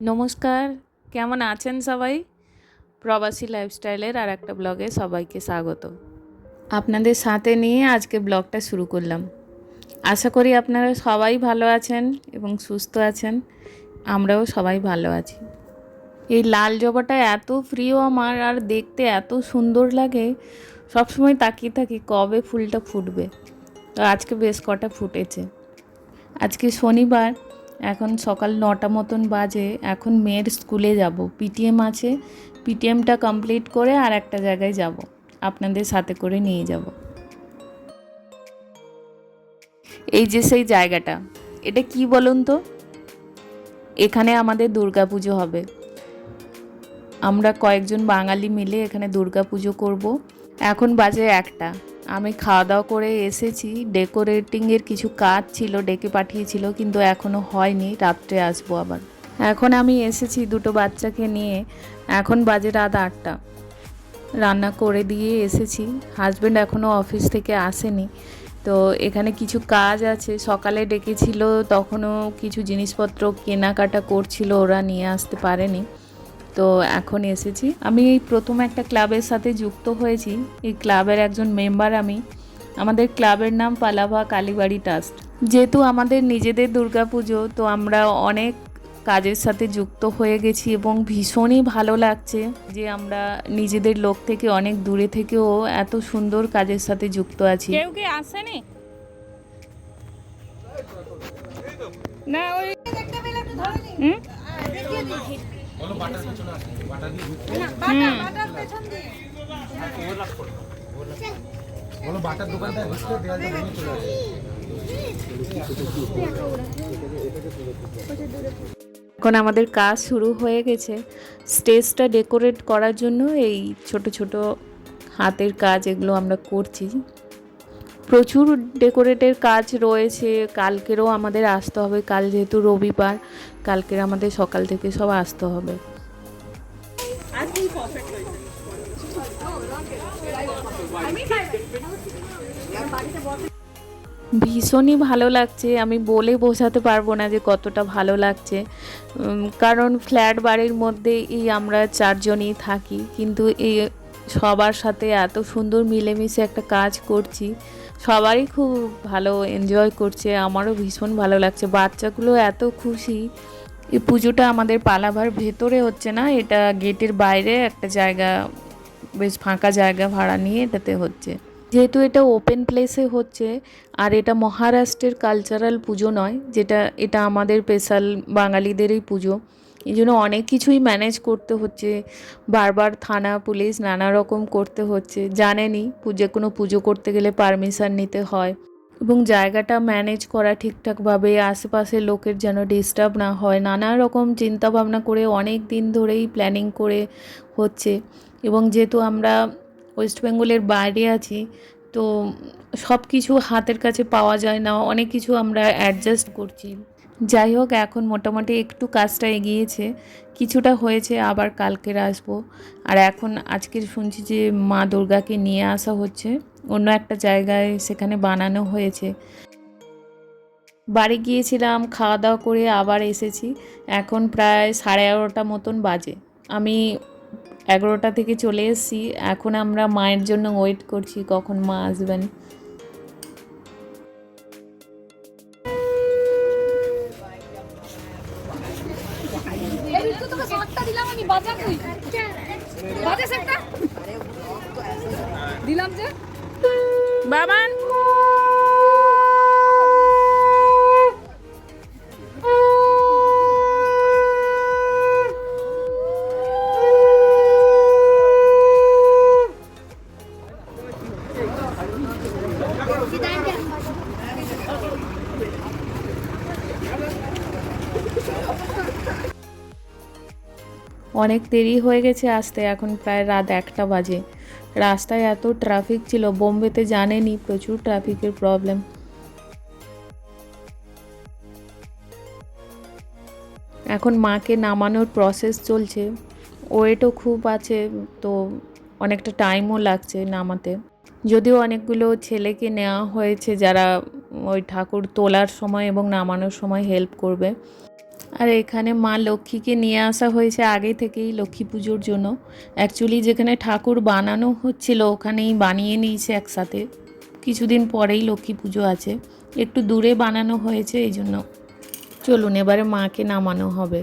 নমস্কার, কেমন আছেন সবাই? প্রবাসী লাইফস্টাইলের আর একটা ব্লগে সবাইকে স্বাগত। আপনাদের সাথে নিয়ে আজকে ব্লগটা শুরু করলাম। আশা করি আপনারা সবাই ভালো আছেন এবং সুস্থ আছেন। আমরাও সবাই ভালো আছি। এই লাল জবাটা এত প্রিয় আমার, আর দেখতে এত সুন্দর লাগে। সবসময় তাকিয়ে থাকি কবে ফুলটা ফুটবে। তো আজকে বেশ কটা ফুটেছে। আজকে শনিবার, এখন সকাল 9টা মতন বাজে। এখন মেয়ের স্কুলে যাব, পিটিএম আছে। পিটিএমটা কমপ্লিট করে আর একটা জায়গায় যাব, আপনাদের সাথে করে নিয়ে যাব। এই যে সেই জায়গাটা, এটা কি বলুন তো? এখানে আমাদের দুর্গাপুজো হবে। আমরা কয়েকজন বাঙালি মিলে এখানে দুর্গাপুজো করব। এখন বাজে 1টা। আমি খাওয়া দাওয়া করে এসেছি। ডেকোরেটিংয়ের কিছু কাজ ছিল, ডেকে পাঠিয়েছিল, কিন্তু এখনও হয়নি। রাত্রে আসবো আবার। এখন আমি এসেছি দুটো বাচ্চাকে নিয়ে। এখন বাজে রাত 8টা। রান্না করে দিয়ে এসেছি। হাজব্যান্ড এখনও অফিস থেকে আসেনি। তো এখানে কিছু কাজ আছে। সকালে ডেকেছিল, তখনও কিছু জিনিসপত্র কেনাকাটা করছিল, ওরা নিয়ে আসতে পারেনি। তো এখন এসেছি। আমি এই প্রথম একটা ক্লাবের সাথে যুক্ত হয়েছি। এই ক্লাবের একজন মেম্বার আমি। আমাদের ক্লাবের নাম পালাভা কালীবাড়ি ট্রাস্ট। যেহেতু আমাদের নিজেদের দুর্গাপুজো, তো আমরা অনেক কাজের সাথে যুক্ত হয়ে গেছি এবং ভীষণই ভালো লাগছে যে আমরা নিজেদের লোক থেকে অনেক দূরে থেকেও এত সুন্দর কাজের সাথে যুক্ত আছি। কেউ কি আসেনি না? ওই এখন আমাদের কাজ শুরু হয়ে গেছে। স্টেজটা ডেকোরেট করার জন্য এই ছোট ছোট হাতের কাজ এগুলো আমরা করছি। প্রচুর ডেকোরেটের কাজ রয়েছে। কালকেরও আমাদের আসতে হবে। কাল যেহেতু রবিবার, কালকের আমাদের সকাল থেকে সব আসতে হবে। ভীষণই ভালো লাগছে। আমি বলে বোঝাতে পারবো না যে কতটা ভালো লাগছে। কারণ ফ্ল্যাট বাড়ির মধ্যেই আমরা 4জনই থাকি, কিন্তু এই সবার সাথে এত সুন্দর মিলেমিশে একটা কাজ করছি। সবারই খুব ভালো এনজয় করছে, আমারও ভীষণ ভালো লাগছে। বাচ্চাগুলো এত খুশি। এই পুজোটা আমাদের পালাভার ভেতরে হচ্ছে না, এটা গেটের বাইরে একটা জায়গা, বেশ ফাঁকা জায়গা ভাড়া নিয়ে এটাতে হচ্ছে। যেহেতু এটা ওপেন প্লেসে হচ্ছে, আর এটা মহারাষ্ট্রের কালচারাল পুজো নয়, এটা আমাদের স্পেশাল বাঙালিদেরই পুজো। এই জন্য অনেক কিছুই ম্যানেজ করতে হচ্ছে। বারবার থানা পুলিশ নানা রকম করতে হচ্ছে। জানেনই, যে কোনো পুজো করতে গেলে পারমিশন নিতে হয়, এবং জায়গাটা ম্যানেজ করা ঠিকঠাকভাবে, আশেপাশের লোকের যেন ডিস্টার্ব না হয়, নানা রকম চিন্তাভাবনা করে অনেক দিন ধরেই প্ল্যানিং করে হচ্ছে। এবং যেহেতু আমরা ওয়েস্ট বেঙ্গলের বাইরে আছি, তো সব কিছু হাতের কাছে পাওয়া যায় না, অনেক কিছু আমরা অ্যাডজাস্ট করছি। যাই হোক, এখন মোটামুটি একটু কাজটা এগিয়েছে, কিছুটা হয়েছে। আবার কালকের আসবো। আর এখন আজকের শুনছি যে মা দুর্গাকে নিয়ে আসা হচ্ছে অন্য একটা জায়গায়, সেখানে বানানো হয়েছে। বাড়ি গিয়েছিলাম, খাওয়া দাওয়া করে আবার এসেছি। এখন প্রায় 11:30 মতন বাজে। আমি 11টা থেকে চলে এসেছি। এখন আমরা মায়ের জন্য ওয়েট করছি কখন মা আসবেন। বাবান অনেক দেরি হয়ে গেছে আসতে। এখন প্রায় রাত 1টা বাজে। রাস্তায় এত ট্রাফিক ছিল। বোম্বেতে জানেনই প্রচুর ট্রাফিকের প্রবলেম। এখন মাকে নামানোর প্রসেস চলছে। ওয়েটও খুব আছে, তো অনেকটা টাইমও লাগছে নামাতে। যদিও অনেকগুলো ছেলেকে নেওয়া হয়েছে যারা ওই ঠাকুর তোলার সময় এবং নামানোর সময় হেল্প করবে। আর এখানে মা লক্ষ্মীকে নিয়ে আসা হয়েছে আগে থেকেই লক্ষ্মী পুজোর জন্য। অ্যাকচুয়ালি যেখানে ঠাকুর বানানো হচ্ছিল ওখানেই বানিয়ে নিয়েছে একসাথে। কিছুদিন পরেই লক্ষ্মী পুজো আছে, একটু দূরে বানানো হয়েছে এই জন্য। চলুন এবারে মাকে নামানো হবে।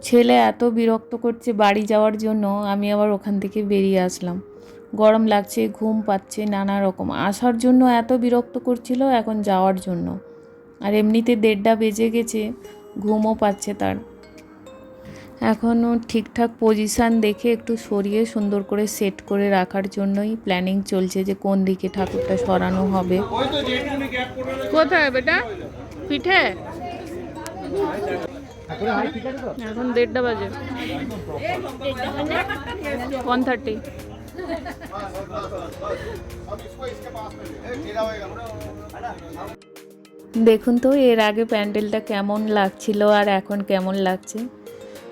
ছেলে এত বিরক্ত করছে বাড়ি যাওয়ার জন্য, আমি আবার ওখান থেকে বেরিয়ে আসলাম। গরম লাগছে, ঘুম পাচ্ছে, নানা রকম। আসার জন্য এত বিরক্ত করছিল, এখন যাওয়ার জন্য। আর এমনিতে 1:30 বেজে গেছে, ঘুমও পাচ্ছে তার। এখনও ঠিকঠাক পজিশান দেখে একটু সরিয়ে সুন্দর করে সেট করে রাখার জন্যই প্ল্যানিং চলছে যে কোন দিকে ঠাকুরটা সরানো হবে। কোথায় বেটা? পিঠে? এখন 1:30 বাজে, 1:30। দেখুন তো এর আগে প্যান্ডেলটা কেমন লাগছিল আর এখন কেমন লাগছে।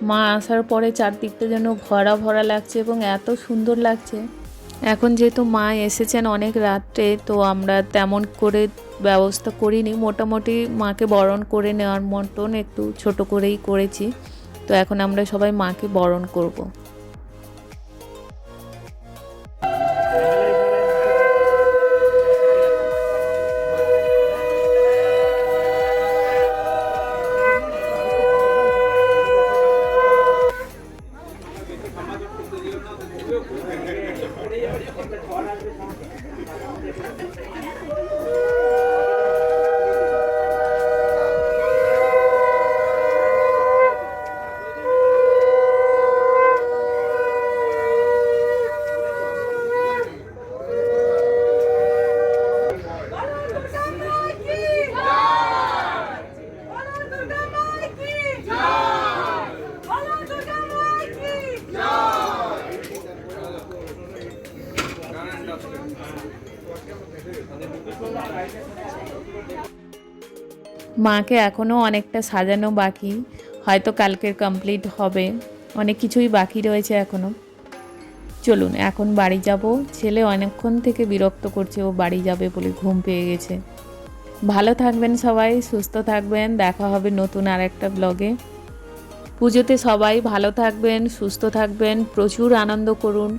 মা আসার পরে চারদিকটা যেন ভরা ভরা লাগছে এবং এত সুন্দর লাগছে। এখন যেহেতু মা এসেছেন অনেক রাত্রে, তো আমরা তেমন করে ব্যবস্থা করিনি, মোটামুটি মাকে বরণ করে নেওয়ার মতন একটু ছোট করেই করেছি। তো এখন আমরা সবাই মাকে বরণ করব। মাকে এখনও অনেকটা সাজানো বাকি, হয়তো কালকের কমপ্লিট হবে। অনেক কিছুই বাকি রয়েছে এখনও। চলুন এখন বাড়ি যাব। ছেলে অনেকক্ষণ থেকে বিরক্ত করছে, ও বাড়ি যাবে বলে, ঘুম পেয়ে গেছে। ভালো থাকবেন সবাই, সুস্থ থাকবেন। দেখা হবে নতুন আর একটা ব্লগে। পুজোতে সবাই ভালো থাকবেন, সুস্থ থাকবেন, প্রচুর আনন্দ করুন।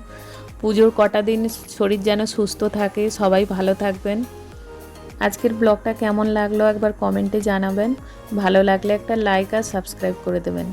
পুজোর কটা দিন শরীর যেন সুস্থ থাকে। সবাই ভালো থাকবেন। আজকের ব্লগটা কেমন লাগলো একবার কমেন্টে জানাবেন। ভালো লাগলে একটা লাইক আর সাবস্ক্রাইব করে দেবেন।